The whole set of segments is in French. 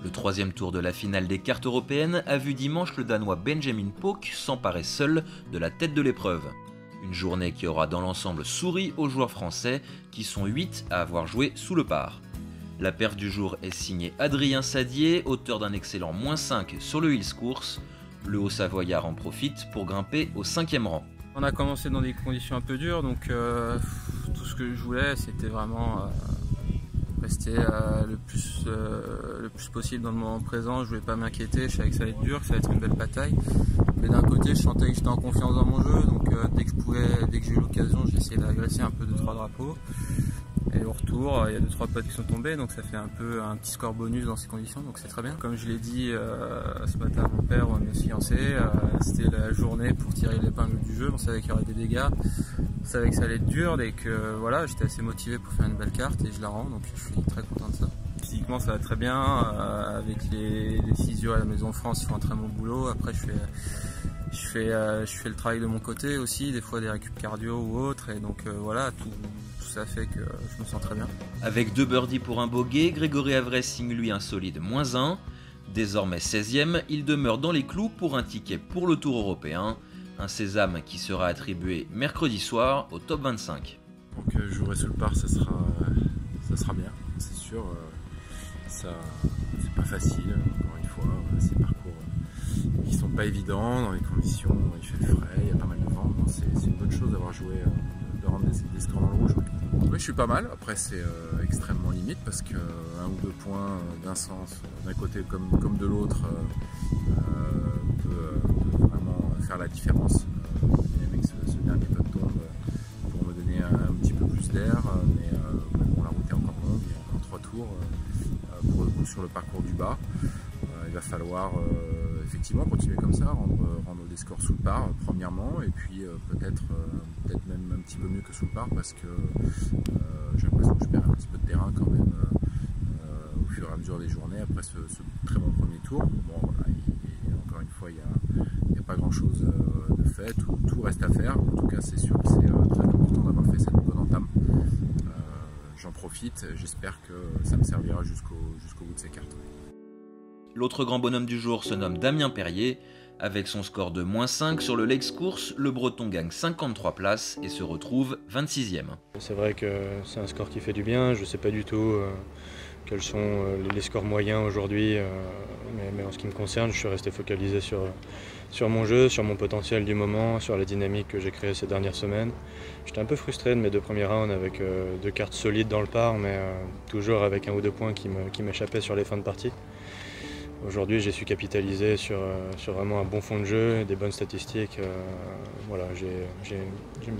Le troisième tour de la finale des cartes européennes a vu dimanche le Danois Benjamin Påk s'emparer seul de la tête de l'épreuve. Une journée qui aura dans l'ensemble souri aux joueurs français qui sont 8 à avoir joué sous le par. La perf du jour est signée Adrien Sadier, auteur d'un excellent -5 sur le Hills Course. Le Haut-Savoyard en profite pour grimper au 5e rang. On a commencé dans des conditions un peu dures, donc tout ce que je voulais c'était vraiment rester le plus possible dans le moment présent. Je voulais pas m'inquiéter, je savais que ça allait être dur, que ça allait être une belle bataille. Mais d'un côté, je sentais que j'étais en confiance dans mon jeu, donc dès que j'ai eu l'occasion, j'ai essayé d'agresser un peu 2-3 drapeaux. Et au retour, il y a 2-3 potes qui sont tombés, donc ça fait un peu un petit score bonus dans ces conditions, donc c'est très bien. Comme je l'ai dit ce matin à mon père, mes fiancés, c'était la journée pour tirer l'épingle du jeu. On savait qu'il y aurait des dégâts, on savait que ça allait être dur, et que voilà, j'étais assez motivé pour faire une belle carte et je la rends, donc je suis très content de ça. Physiquement ça va très bien, avec les physios à la Maison de France, ils font un très bon boulot. Après je fais le travail de mon côté aussi, des fois des récup cardio ou autres, et donc voilà, tout ça fait que je me sens très bien. Avec 2 birdies pour un bogey, Grégory Avray signe lui un solide -1. Désormais 16e, il demeure dans les clous pour un ticket pour le Tour européen, un sésame qui sera attribué mercredi soir au top 25. Donc je jouerai sous le par, ça sera bien, c'est sûr. Ça, c'est pas facile, encore une fois, ces parcours qui sont pas évidents, dans les conditions, il fait frais, il y a pas mal de vent, c'est une bonne chose d'avoir joué, de rendre des scores dans le rouge. Oui, je suis pas mal, après c'est extrêmement limite parce que 1 ou 2 points d'un sens, d'un côté comme de l'autre, peut vraiment faire la différence. Et avec ce dernier peu de tombe pour me donner un petit peu plus d'air, mais bon, la route est encore longue, il y a encore 3 tours pour le coup sur le parcours du bas. Il va falloir effectivement continuer comme ça, rendre des scores sous le par premièrement, et puis peut-être même un petit peu mieux que sous le par, parce que j'ai l'impression que je perds un petit peu de terrain quand même au fur et à mesure des journées après ce très bon premier tour. Bon voilà, encore une fois il n'y a pas grand chose de fait, tout reste à faire. En tout cas c'est sûr que c'est très important d'avoir fait cette bonne entame. J'en profite, j'espère que ça me servira jusqu'au bout de ces cartes. L'autre grand bonhomme du jour se nomme Damien Perrier. Avec son score de -5 sur le Lakes Course, le Breton gagne 53 places et se retrouve 26e. C'est vrai que c'est un score qui fait du bien, je ne sais pas du tout quels sont les scores moyens aujourd'hui, mais en ce qui me concerne, je suis resté focalisé sur mon jeu, sur mon potentiel du moment, sur la dynamique que j'ai créée ces dernières semaines. J'étais un peu frustré de mes 2 premiers rounds avec 2 cartes solides dans le par, mais toujours avec 1 ou 2 points qui m'échappaient sur les fins de partie. Aujourd'hui, j'ai su capitaliser sur vraiment un bon fond de jeu, des bonnes statistiques. Voilà, j'ai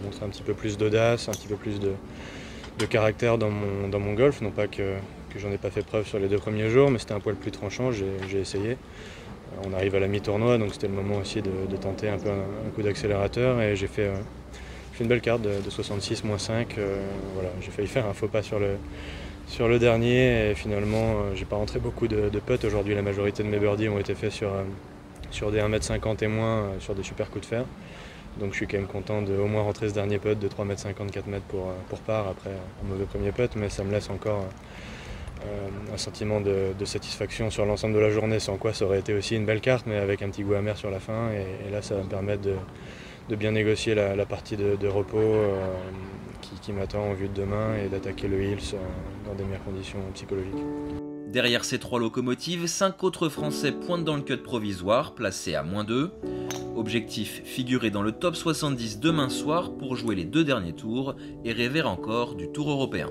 montré un petit peu plus d'audace, un petit peu plus de caractère dans mon golf. Non pas que j'en ai pas fait preuve sur les 2 premiers jours, mais c'était un poil plus tranchant, j'ai essayé. On arrive à la mi-tournoi, donc c'était le moment aussi de tenter un peu un coup d'accélérateur, et j'ai fait une belle carte de 66 -5. Voilà, j'ai failli faire un faux pas sur le dernier, et finalement j'ai pas rentré beaucoup de putts aujourd'hui. La majorité de mes birdies ont été faits sur des 1,50 m et moins, sur des super coups de fer. Donc je suis quand même content de au moins rentrer ce dernier putt de 3,50 m, 4 m pour par, après un mauvais premier putt, mais ça me laisse encore un sentiment de satisfaction sur l'ensemble de la journée, sans quoi ça aurait été aussi une belle carte, mais avec un petit goût amer sur la fin, et là ça va me permettre de bien négocier la partie de repos qui m'attend en vue de demain, et d'attaquer le Hills dans des meilleures conditions psychologiques. Derrière ces 3 locomotives, 5 autres Français pointent dans le cut provisoire, placés à -2. Objectif, figurer dans le top 70 demain soir pour jouer les 2 derniers tours et rêver encore du Tour européen.